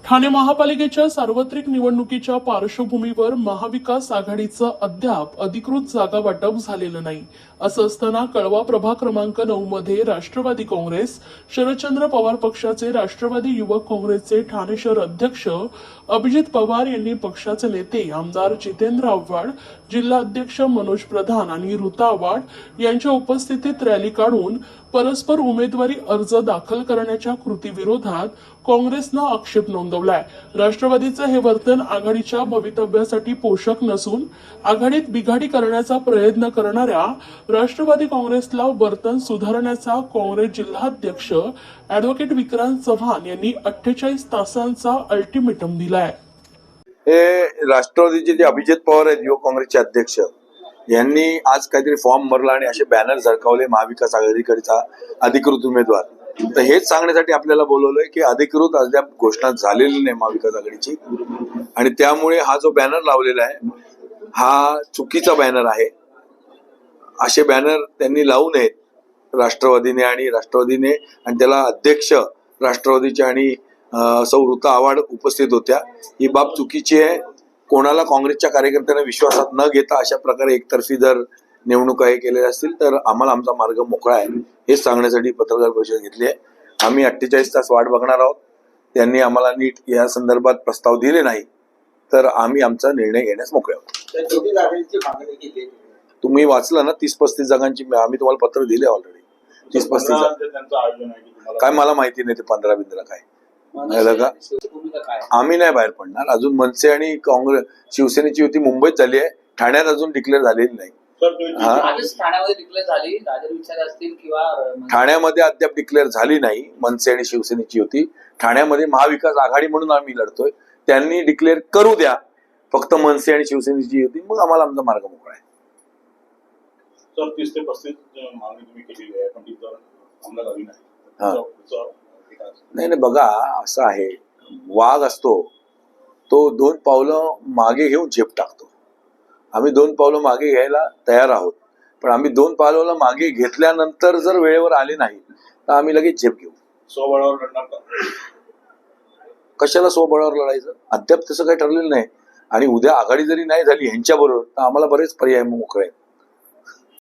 ठाणे महापालिकेच्या सार्वत्रिक निवडणुकीच्या पार्श्वभूमीवर महाविकास आघाडीचं अद्याप अधिकृत जागा वाटप झालेलं नाही. असं असताना कळवा प्रभाग क्रमांक 9 मध्ये राष्ट्रवादी काँग्रेस, शरदचंद्र पवार पक्षाचे राष्ट्रवादी युवक काँग्रेसचे ठाणे शहर अध्यक्ष अभिजित पवार यांनी पक्षाचे नेते आमदार जितेंद्र आव्हाड, जिल्हा अध्यक्ष मनोज प्रधान आणि ऋता आव्हाड यांच्या उपस्थितीत रॅली काढून परस्पर उमेदवारी अर्ज दाखल करण्याच्या कृतीविरोधात काँग्रेसनं आक्षेप नोंदवलाय. राष्ट्रवादीचं हे वर्तन आघाडीच्या भवितव्यासाठी पोषक नसून आघाडीत बिघाडी करण्याचा प्रयत्न करणाऱ्या राष्ट्रवादी काँग्रेसला वर्तन सुधारण्याचा काँग्रेस जिल्हाध्यक्ष अॅडव्होकेट विक्रांत चव्हाण यांनी 48 तासांचा अल्टिमेटम दिलाय. हे राष्ट्रवादीचे जे अभिजित पवार आहेत, युवक काँग्रेसचे अध्यक्ष, यांनी आज काहीतरी फॉर्म भरला आणि असे बॅनर झळकावले महाविकास आघाडीकडचा अधिकृत उमेदवार. तर हेच सांगण्यासाठी आपल्याला बोलवलंय की अधिकृत अद्याप घोषणा झालेली नाही महाविकास आघाडीची, आणि त्यामुळे हा जो बॅनर लावलेला आहे हा चुकीचा बॅनर आहे. असे बॅनर त्यांनी लावू नयेत राष्ट्रवादीने, आणि त्याला अध्यक्ष राष्ट्रवादीचे आणि सौ ऋता आव्हाड उपस्थित होत्या. ही बाब चुकीची आहे. कोणाला काँग्रेसच्या कार्यकर्त्यांना विश्वासात न घेता अशा प्रकारे एकतर्फी जर निवडणुका हे केलेल्या असतील तर आम्हाला आमचा मार्ग मोकळा आहे हेच सांगण्यासाठी पत्रकार परिषद घेतली आहे. आम्ही 48 तास वाट बघणार आहोत. त्यांनी आम्हाला नीट या संदर्भात प्रस्ताव दिले नाही तर आम्ही आमचा निर्णय घेण्यास मोकळे आहोत. तुम्ही वाचलं ना 30-35 जागांची, आम्ही तुम्हाला पत्र दिले ऑलरेडी. 30-35 काय मला माहिती नाही ते 15-15 काय का. आम्ही नाही बाहेर पडणार. अजून मनसे आणि काँग्रेस शिवसेनेची युती मुंबईत झाली आहे, ठाण्यात अजून डिक्लेअर झालेली नाही. ठाण्यामध्ये अद्याप डिक्लेअर झाली नाही मनसे आणि शिवसेनेची युती. ठाण्यामध्ये महाविकास आघाडी म्हणून आम्ही लढतोय. त्यांनी डिक्लेअर करू द्या फक्त मनसे आणि शिवसेनेची युती, मग आम्हाला आमचा मार्ग मोकळा आहे. सर 30 ते 35 मागणी तुम्ही केलेली आहे, पण ती अंमलात आली नाही. नाही बघा, असं आहे, वाघ असतो तो 2 पावलं मागे घेऊन झेप टाकतो. आम्ही 2 पावलं मागे घ्यायला तयार आहोत, पण आम्ही 2 पावलं मागे घेतल्यानंतर जर वेळेवर आले नाही तर आम्ही लगेच झेप घेऊ. स्वबळावर लढणार का? कशाला स्वबळावर लढायचं? अद्याप तसं काही ठरलेलं नाही. आणि उद्या आघाडी जरी नाही झाली ह्यांच्याबरोबर तर आम्हाला बरेच पर्याय मोकळे आहेत.